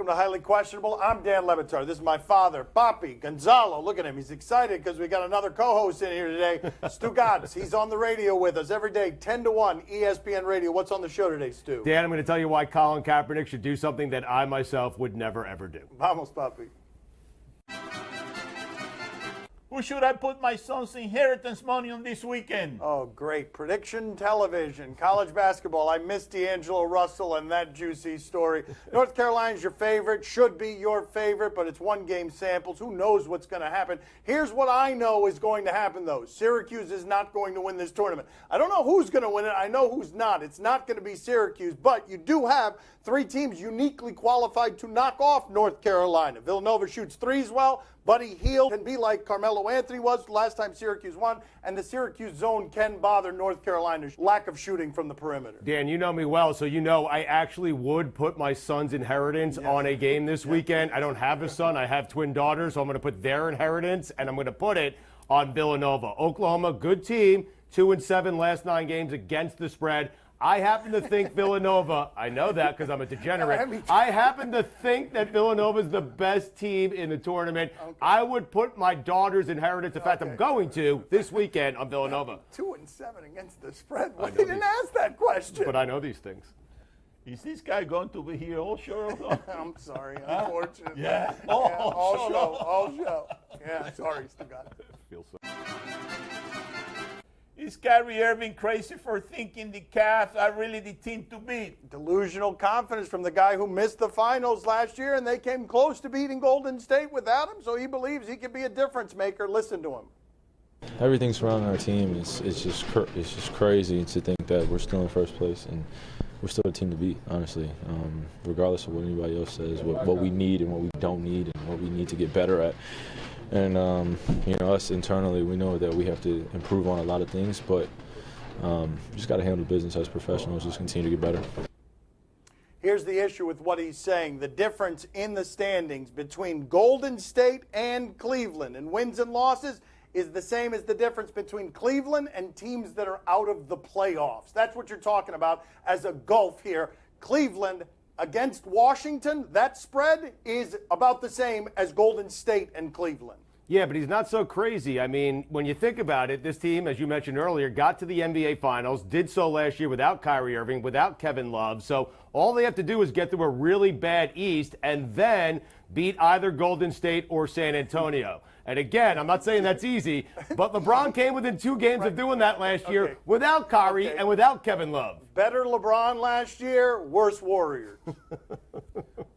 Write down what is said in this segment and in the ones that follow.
welcome to Highly Questionable. I'm Dan LeBatard. This is my father, Papi Gonzalo. Look at him. He's excited because we got another co-host in here today, Stugotz. He's on the radio with us every day, 10 to 1, ESPN Radio. What's on the show today, Stu? Dan, I'm going to tell you why Colin Kaepernick should do something that I myself would never, ever do. Vamos, Papi. Who should I put my son's inheritance money on this weekend? Oh, great. Prediction television, college basketball. I missed D'Angelo Russell and that juicy story. North Carolina's your favorite, should be your favorite, but it's one-game samples. Who knows what's going to happen? Here's what I know is going to happen, though. Syracuse is not going to win this tournament. I don't know who's going to win it. I know who's not. It's not going to be Syracuse, but you do have three teams uniquely qualified to knock off North Carolina. Villanova shoots threes well. Buddy Hield can be like Carmelo Anthony was last time Syracuse won, and the Syracuse zone can bother North Carolina's lack of shooting from the perimeter. Dan, you know me well, so you know I actually would put my son's inheritance on a game this weekend. I don't have a son. I have twin daughters, so I'm going to put their inheritance, and I'm going to put it on Villanova. Oklahoma, good team, 2-7 last 9 games against the spread. I happen to think Villanova, I know that because I'm a degenerate. I happen to think that Villanova is the best team in the tournament. Okay. I would put my daughter's inheritance, in fact, I'm going to, this weekend on Villanova. 2-7 against the spread. Well, he didn't ask that question. But I know these things. Is this guy going to be here all show? I'm sorry, unfortunately. Yeah. All show. Yeah, sorry, Stugotz. Feels so. Is Kyrie Irving crazy for thinking the Cavs are really the team to beat? Delusional confidence from the guy who missed the finals last year, and they came close to beating Golden State without him, so he believes he can be a difference maker. Listen to him. Everything surrounding our team is just crazy to think that we're still in first place, and we're still a team to beat, honestly, regardless of what anybody else says, what we need and what we don't need and what we need to get better at. And, us internally, we know that we have to improve on a lot of things, but just got to handle business as professionals, just continue to get better. Here's the issue with what he's saying. The difference in the standings between Golden State and Cleveland in wins and losses is the same as the difference between Cleveland and teams that are out of the playoffs. That's what you're talking about as a gulf here. Cleveland against Washington, that spread is about the same as Golden State and Cleveland. Yeah, but he's not so crazy. I mean, when you think about it, this team, as you mentioned earlier, got to the NBA Finals, did so last year without Kyrie Irving, without Kevin Love. So all they have to do is get through a really bad East and then beat either Golden State or San Antonio. And again, I'm not saying that's easy, but LeBron came within 2 games of doing that last year without Kyrie and without Kevin Love. Better LeBron last year, worse Warriors.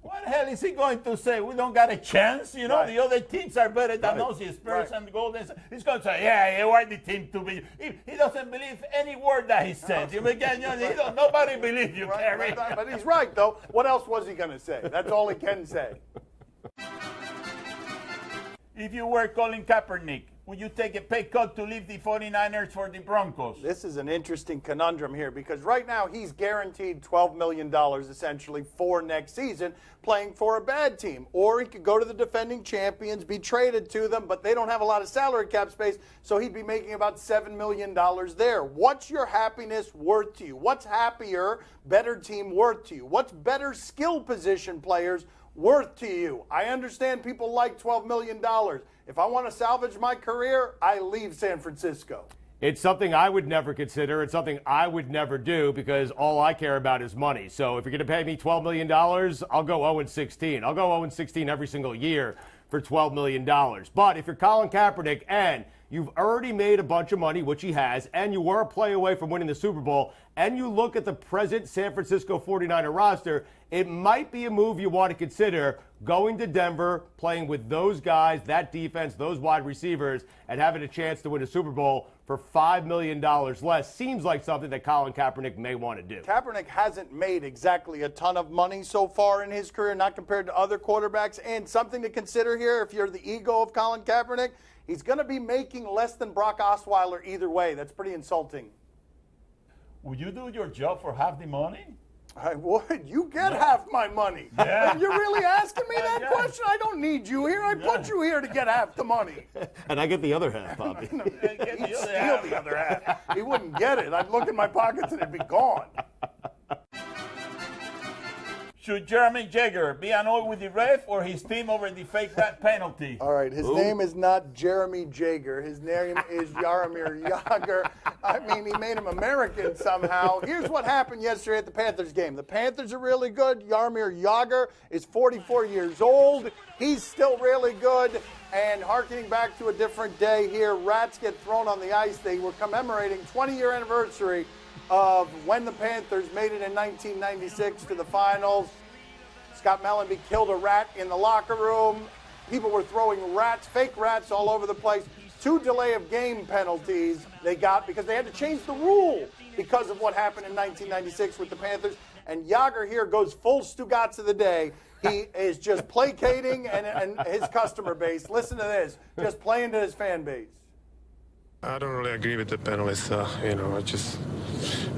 What the hell is he going to say? We don't got a chance, the other teams are better than us, the Spurs and the Golden State. He's going to say, yeah, we're the team to be. He doesn't believe any word that he said. Nobody believes you, Kerry. But he's right, though. What else was he going to say? That's all he can say. If you were Colin Kaepernick, would you take a pay cut to leave the 49ers for the Broncos? This is an interesting conundrum here because right now he's guaranteed $12 million essentially for next season playing for a bad team. Or he could go to the defending champions, be traded to them, but they don't have a lot of salary cap space, so he'd be making about $7 million there. What's your happiness worth to you? What's happier, better team worth to you? What's better skill position players worth to you? I understand people like $12 million. If I want to salvage my career, I leave San Francisco. It's something I would never consider. It's something I would never do because all I care about is money. So if you're going to pay me $12 million, I'll go 0-16. I'll go 0-16 every single year for $12 million. But if you're Colin Kaepernick and you've already made a bunch of money, which he has, and you were a play away from winning the Super Bowl, and you look at the present San Francisco 49er roster, it might be a move you want to consider going to Denver, playing with those guys, that defense, those wide receivers, and having a chance to win a Super Bowl for $5 million less. Seems like something that Colin Kaepernick may want to do. Kaepernick hasn't made exactly a ton of money so far in his career, not compared to other quarterbacks. And something to consider here, if you're the ego of Colin Kaepernick, he's going to be making less than Brock Osweiler either way. That's pretty insulting. Would you do your job for half the money? I would. You get half my money. Yeah. You're really asking me that question? I don't need you here. I put you here to get half the money. And I get the other half, Bobby. He'd steal the other half. He wouldn't get it. I'd look in my pockets and it'd be gone. Should Jeremy Jagr be annoyed with the ref or his team over the fake rat penalty? All right, his name is not Jeremy Jagr. His name is Jaromir Jagr. I mean, he made him American somehow. Here's what happened yesterday at the Panthers game. The Panthers are really good. Jaromir Jagr is 44 years old. He's still really good. And harkening back to a different day here, rats get thrown on the ice. They were commemorating 20-year anniversary of when the Panthers made it in 1996 to the finals. Scott Mellenby killed a rat in the locker room. People were throwing rats, fake rats all over the place. 2 delay of game penalties they got because they had to change the rule because of what happened in 1996 with the Panthers. And Jagr here goes full Stugotz of the day. He is just placating and his customer base. Listen to this, just playing to his fan base. I don't really agree with the penalties.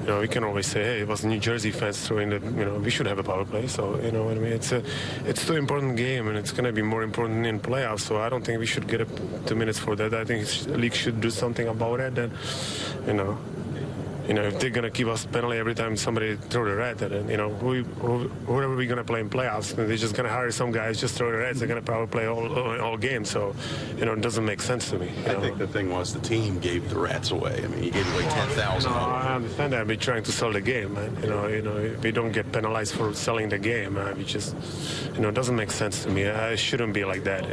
We can always say, hey, it was New Jersey fans throwing we should have a power play. So, you know what I mean? It's too important game, and it's going to be more important in playoffs. So I don't think we should get 2 minutes for that. I think the league should do something about it. And, if they're going to give us penalty every time somebody throw the rat at it, whoever we're going to play in playoffs, they're just going to hire some guys, just throw the rats. They're going to probably play all game. So, it doesn't make sense to me. I think the thing was the team gave the rats away. I mean, you gave away 10,000. I understand that. We're trying to sell the game, man. We don't get penalized for selling the game. We just, it doesn't make sense to me. It shouldn't be like that,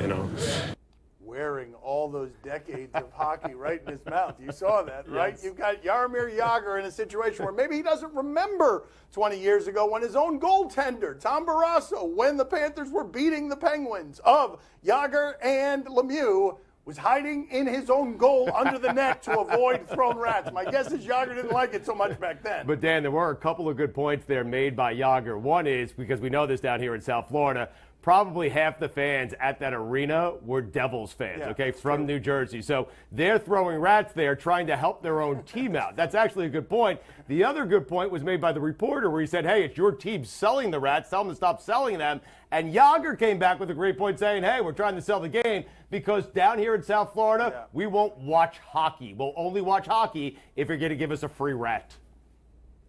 Wearing all those decades of hockey right in his mouth. You saw that, right? Yes. You've got Jaromir Jagr in a situation where maybe he doesn't remember 20 years ago when his own goaltender, Tom Barrasso, when the Panthers were beating the Penguins of Jagr and Lemieux, was hiding in his own goal under the net to avoid thrown rats. My guess is Jagr didn't like it so much back then. But, Dan, there were a couple of good points there made by Jagr. One is, because we know this down here in South Florida, probably half the fans at that arena were Devils fans, from New Jersey. So they're throwing rats there trying to help their own team out. That's actually a good point. The other good point was made by the reporter where he said, hey, it's your team selling the rats. Tell them to stop selling them. And Jagr came back with a great point saying, hey, we're trying to sell the game because down here in South Florida, we won't watch hockey. We'll only watch hockey if you're going to give us a free rat.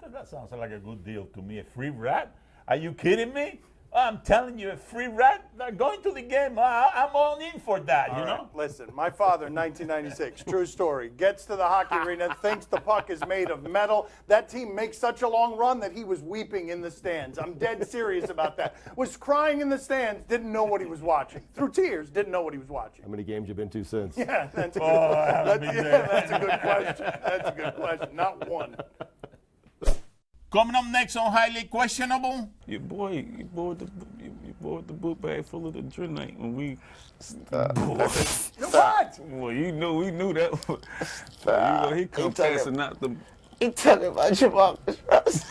That sounds like a good deal to me. A free rat? Are you kidding me? I'm telling you, a free rat, they're going to the game. I'm all in for that, you know? Listen, my father in 1996, true story, gets to the hockey arena, thinks the puck is made of metal. That team makes such a long run that he was weeping in the stands. I'm dead serious about that. Was crying in the stands, didn't know what he was watching. Through tears, didn't know what he was watching. How many games you been to since? Yeah, that's a good, that's a good question. That's a good question. Not one. Coming up next on Highly Questionable. Your boy with the book bag full of the adrenaline when we. What? Well, we knew that. He come fast and not the. He talking about your mama's house.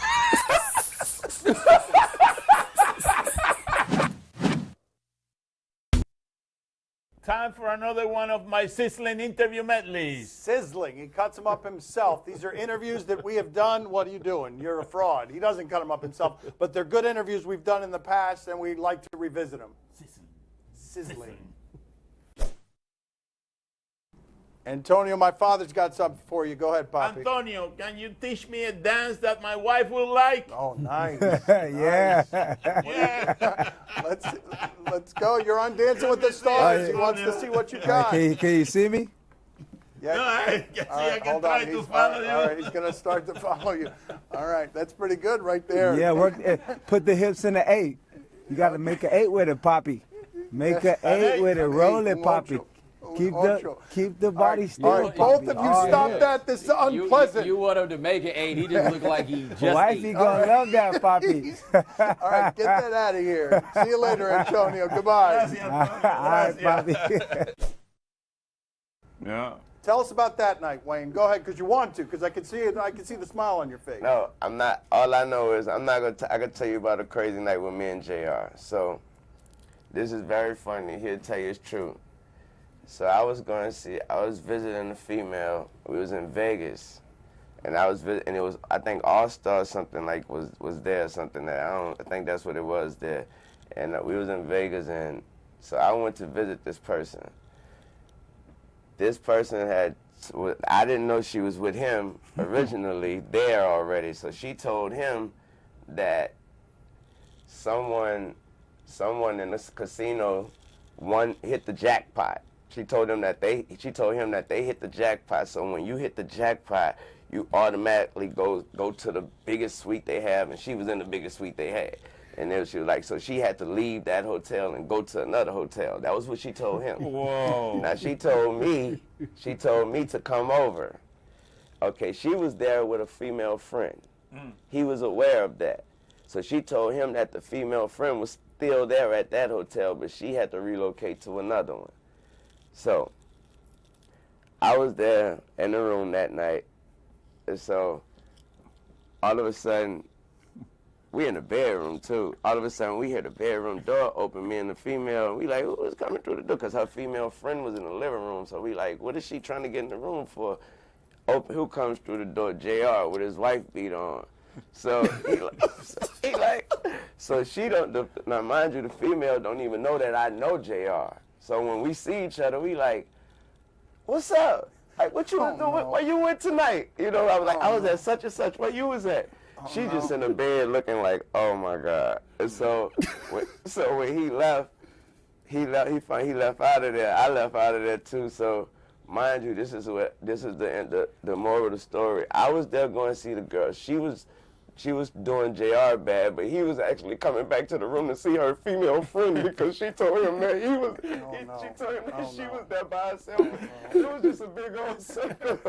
Time for another one of my sizzling interview medleys. Sizzling. He cuts them up himself. These are interviews that we have done. What are you doing? You're a fraud. He doesn't cut them up himself. But they're good interviews we've done in the past, and we'd like to revisit them. Sizzling. Antonio, my father's got something for you. Go ahead, Papi. Antonio, can you teach me a dance that my wife will like? Oh, nice. Yeah. Yeah. Let's go. You're on Dancing with the Stars. He wants to see what you got. Can you see me? Yeah. No, I can try to follow you. All right, he's going to start to follow you. All right, that's pretty good right there. Yeah, put the hips in the 8. You got to make an 8 with it, Papi. Make an 8 with it. Roll it, Papi. Keep the body still. All right, both of you stop that. This is unpleasant. You want him to make it 8. He just looked like he just Wifey gonna love that, Papi. All right, get that out of here. See you later, Antonio. Goodbye. All right, Papi. Yeah. Tell us about that night, Wayne. Go ahead, because you want to, because I can see it. I can see the smile on your face. No, I'm not. All I know is I'm not gonna. I can tell you about a crazy night with me and JR. So this is very funny. He'll tell you it's true. So I was visiting a female. We was in Vegas, and and it was, I think, All-Star something like was there or something that I think that's what it was there. And we was in Vegas, and so I went to visit this person. This person I didn't know she was with him originally there already. So she told him that someone in this casino hit the jackpot. She told him that they hit the jackpot. So when you hit the jackpot, you automatically go to the biggest suite they have, and she was in the biggest suite they had. And then she was like, so she had to leave that hotel and go to another hotel. That was what she told him. Whoa. Now she told me to come over. Okay, she was there with a female friend. He was aware of that. So she told him that the female friend was still there at that hotel, but she had to relocate to another one. So I was there in the room that night, and so all of a sudden, we in the bedroom too. All of a sudden, we hear the bedroom door open, me and the female, and we like, who is coming through the door? Because her female friend was in the living room, so we like, what is she trying to get in the room for? Who comes through the door? JR with his wife beat on. So so she don't, now mind you, the female don't even know that I know JR. So when we see each other, we like, what's up? Like, what you was doing? Where you went tonight? You know, I was like, I was at such and such. Where you was at? She just in the bed looking like, oh my God. And so, when he left out of there. I left out of there too. So, mind you, this is the moral of the story. I was there going to see the girl. She was doing JR bad, but he was actually coming back to the room to see her female friend because she told him that she told him that she was there by herself. It was just a big old circle.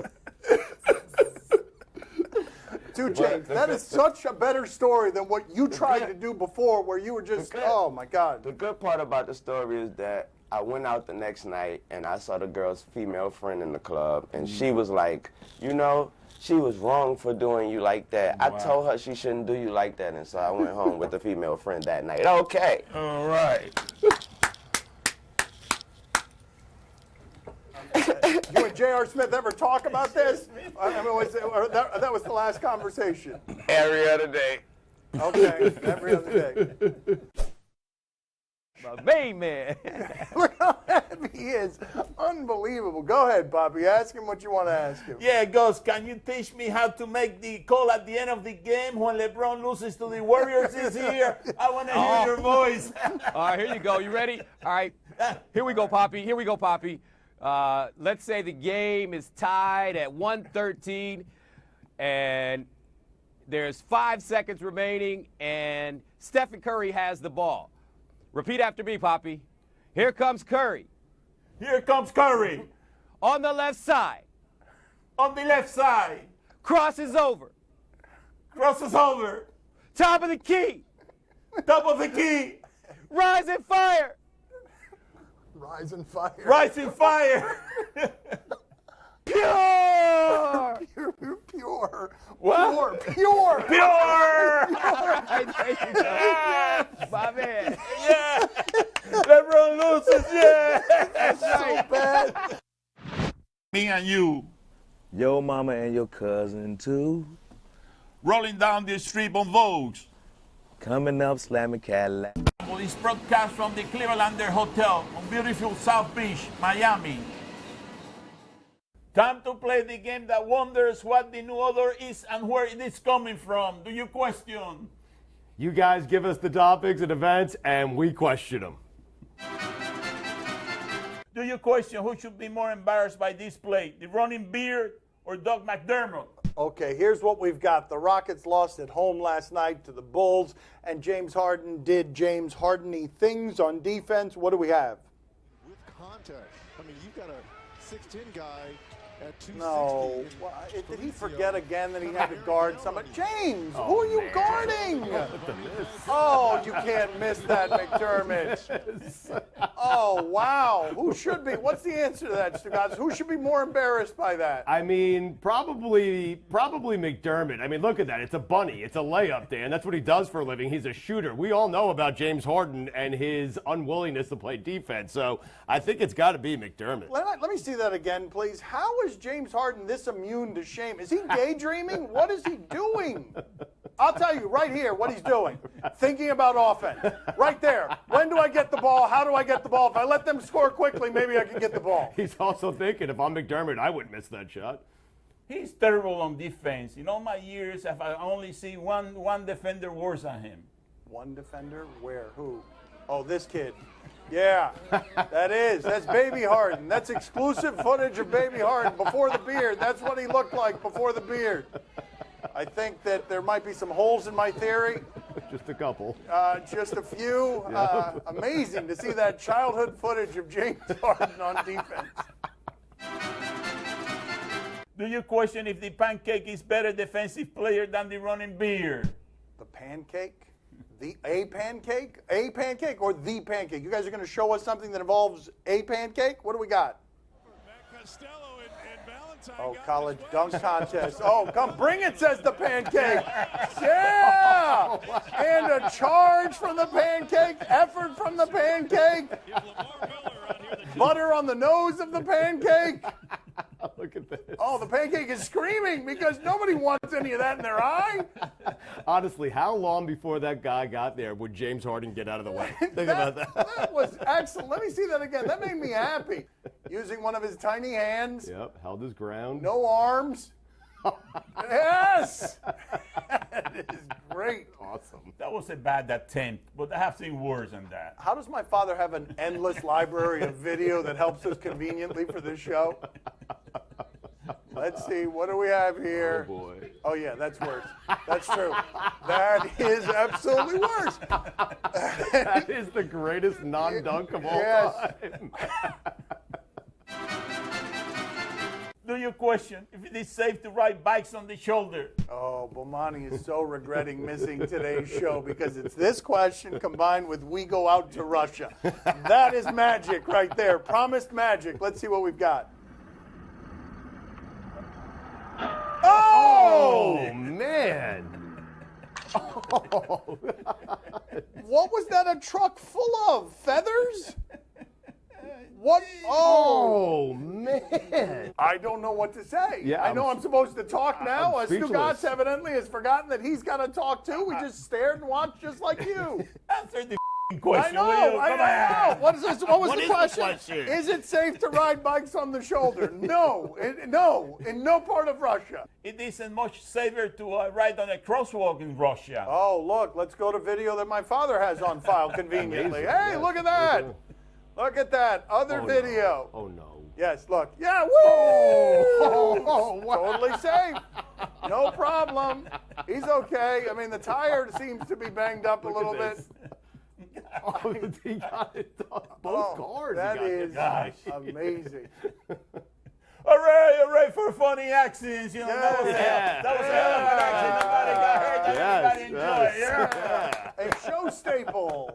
Dude, James, that is such a better story than what you tried to do before, where you were just, oh my God. The good part about the story is that I went out the next night and I saw the girl's female friend in the club, and she was like, you know, she was wrong for doing you like that. Wow. I told her she shouldn't do you like that, and so I went home with the female friend that night. Okay. All right. You and J.R. Smith ever talk about this? I mean, that was the last conversation. Every other day. Okay, every other day. My main man. Look how happy he is. Unbelievable. Go ahead, Bobby. Ask him what you want to ask him. Yeah, Gus, can you teach me how to make the call at the end of the game when LeBron loses to the Warriors this year? I want to hear your voice. All right, here you go. You ready? All right. Here we go, Poppy. Here we go, Poppy. Let's say the game is tied at 1:13, and there's 5 seconds remaining, and Stephen Curry has the ball. Repeat after me, Poppy. Here comes Curry. Here comes Curry. On the left side. On the left side. Crosses over. Crosses over. Top of the key. Top of the key. Rise and fire. Rise and fire. Rise and fire. Pure. Pure. What? Pure. All right, there you go. My man. Yeah. LeBron loses. Yeah. That's right. So bad. Me and you. Your mama and your cousin too. Rolling down the street on Vogues. Coming up, slamming Cadillac. This broadcast from the Clevelander Hotel on beautiful South Beach, Miami. Time to play the game that wonders what the new order is and where it is coming from. Do you question? You guys give us the topics and events, and we question them. Do you question who should be more embarrassed by this play, the running beard or Doug McDermott? Okay, here's what we've got. The Rockets lost at home last night to the Bulls, and James Harden did James Harden-y things on defense. What do we have? With contact. I mean, you've got a 6'10" guy at 260. No. Did he forget again that he had to guard somebody? James, who are you guarding? Oh, you can't miss that, McDermott. Oh, wow. Who should be? What's the answer to that, Stugotz? Who should be more embarrassed by that? I mean, probably McDermott. I mean, look at that. It's a bunny. It's a layup, Dan. That's what he does for a living. He's a shooter. We all know about James Harden and his unwillingness to play defense. So I think it's got to be McDermott. Let me see that again, please. How is James Harden this immune to shame? Is he daydreaming? What is he doing? I'll tell you right here what he's doing. Thinking about offense. Right there. When do I get the ball? How do I get the ball? If I let them score quickly, maybe I can get the ball. He's also thinking, if I'm McDermott, I wouldn't miss that shot. He's terrible on defense. In all my years, I only see one defender worse than him. One defender? Where? Who? Oh, this kid. Yeah, that's Baby Harden. That's exclusive footage of Baby Harden before the beard. That's what he looked like before the beard. I think that there might be some holes in my theory. Just a couple. Just a few. Amazing to see that childhood footage of James Harden on defense. Do you question if the pancake is better defensive player than the running beard? The pancake? A pancake? A pancake or the pancake? You guys are going to show us something that involves a pancake? What do we got? Oh, college dunk contest. Oh, come bring it, says the pancake. Yeah! And a charge from the pancake, effort from the pancake. Butter on the nose of the pancake. Look at this. Oh, the pancake is screaming because nobody wants any of that in their eye. Honestly, how long before that guy got there would James Harden get out of the way? Think about that. That was excellent. Let me see that again. That made me happy. Using one of his tiny hands. Yep, held his ground. No arms. Yes! That is great. Awesome. That was a bad attempt, but I have seen worse than that. How does my father have an endless library of video that helps us conveniently for this show? Let's see, what do we have here? Oh, boy. Oh, yeah, that's worse. That's true. That is absolutely worse. That is the greatest non-dunk of all time. Do you question if it is safe to ride bikes on the shoulder? Oh, Bomani is so regretting missing today's show because it's this question combined with we go out to Russia. That is magic right there. Promised magic. Let's see what we've got. Oh, man. Oh. What was that a truck full of? Feathers? What? Oh, man. I don't know what to say. Yeah, I know I'm supposed to talk now. Stugotz evidently has forgotten that he's got to talk too. We just stared and watched just like you. Answer the question. I know. What is this? What was the question? The Is it safe to ride bikes on the shoulder? No. No. In no part of Russia. It isn't much safer to ride on a crosswalk in Russia. Oh, look. Let's go to video that my father has on file conveniently. Hey, look at that. Look at that. Other video. No. Oh, no. Yes, look. Yeah, woo! Oh, totally safe. No problem. He's okay. I mean, the tire seems to be banged up a little bit. Oh, he got it. Both cars. That is amazing. Hooray for funny accidents. You know, that was a hell of an accident. Nobody got hurt. Everybody enjoyed it. A show staple.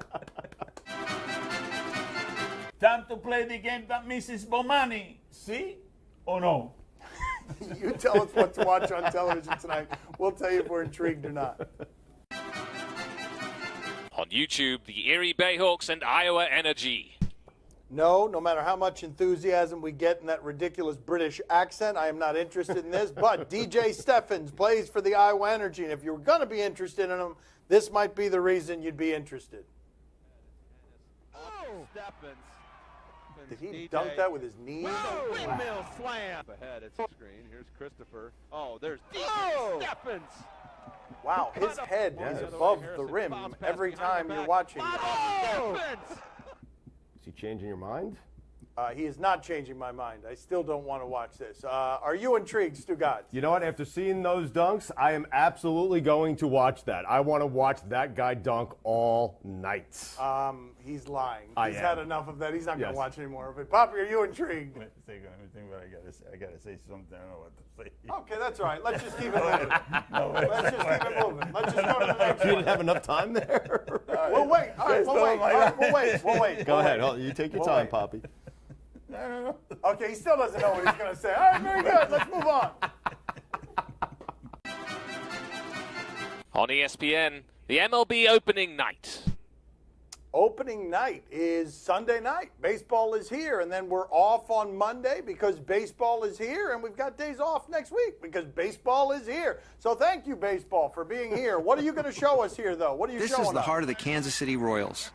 Time to play the game that Mrs. Bomani. See or no? You tell us what to watch on television tonight. We'll tell you if we're intrigued or not. On YouTube, the Erie Bayhawks and Iowa Energy. No matter how much enthusiasm we get in that ridiculous British accent, I am not interested in this. But DJ Steffens plays for the Iowa Energy, and if you're going to be interested in him, this might be the reason you'd be interested. Oh, Steffens. Did he dunk that with his knees? Windmill slam. Ahead, it's the screen. Here's Christopher. Oh, there's DJ Steffens. Wow, his head is above the rim every time you're watching. Is he changing your mind? He is not changing my mind. I still don't want to watch this. Are you intrigued, Stugotz? You know what? After seeing those dunks, I am absolutely going to watch that. I want to watch that guy dunk all night. He's lying. I He's am. had enough of that. He's not going to watch any more of it. Poppy, are you intrigued? Let me think what I gotta say something. I don't know what to say. Okay, that's all right. Let's just keep it moving. Let's just keep it moving. Let's just go to the next You one. didn't have enough time there? We'll wait. All right, we'll wait. Go ahead. You take your time, Poppy. Okay, he still doesn't know what he's going to say. All right, very good. Let's move on. On ESPN, the MLB opening night. Opening night is Sunday night. Baseball is here, and then we're off on Monday because baseball is here, and we've got days off next week because baseball is here. So thank you, baseball, for being here. What are you going to show us here, though? What are you showing us? This is the heart of the Kansas City Royals.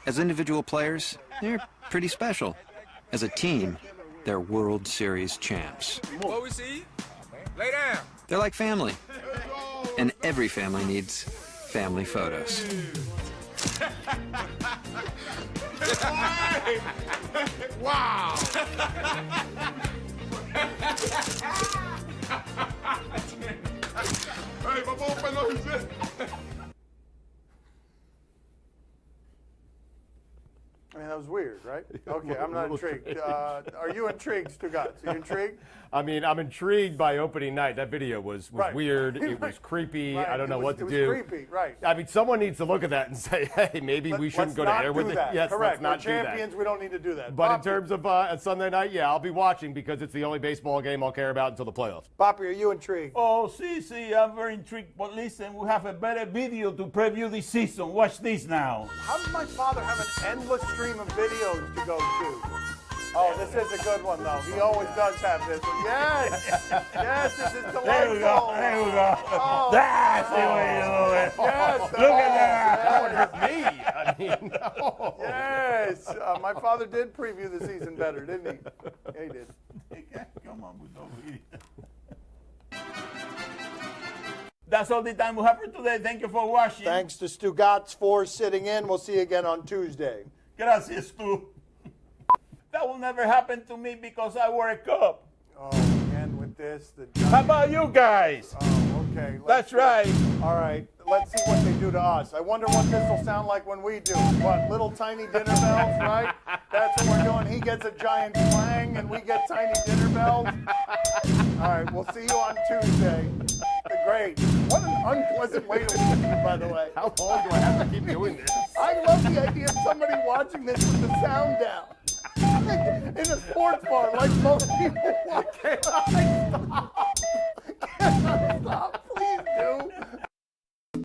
As individual players, they're pretty special. As a team, they're World Series champs. What we see? Lay down. They're like family. And every family needs family photos. Wow! Hey, vamos a open. I mean, that was weird, right? Okay, I'm not intrigued. Are you intrigued, Stugotz? Are you intrigued? I mean, I'm intrigued by opening night. That video was Right. weird. It was creepy. Right. I don't know what to it do. was creepy, right. I mean, someone needs to look at that and say, hey, maybe we shouldn't go to air with it. Yes, Correct. let's not We're do champions. that. We don't need to do that. But in Poppy, terms of Sunday night, yeah, I'll be watching because it's the only baseball game I'll care about until the playoffs. Poppy, are you intrigued? Oh, see, I'm very intrigued. But listen, we have a better video to preview this season. Watch this now. How does my father have an endless stream of videos to go to? Oh, this is a good one, though. He always does have this one. Yes! Yes, this is delightful. There we go. There we go. Oh, That's the way you do it. Yes. Look at that. That would hurt me. I mean, no. Yes. My father did preview the season better, didn't he? Yeah, he did. Come on with no video. That's all the time we have for today. Thank you for watching. Thanks to Stugotz for sitting in. We'll see you again on Tuesday. Gracias, Stu. That will never happen to me because I wore a cup. Oh, again with this. How about you guys? Oh, okay. That's right. All right. Let's see what they do to us. I wonder what this will sound like when we do. What, little tiny dinner bells, right? That's what we're doing. He gets a giant clang and we get tiny dinner bells. All right. We'll see you on Tuesday. Great. What an unpleasant way to leave you, by the way. How long do I have to keep doing this? I love the idea of somebody watching this with the sound down. In a sports bar, like most people watch. Can I stop?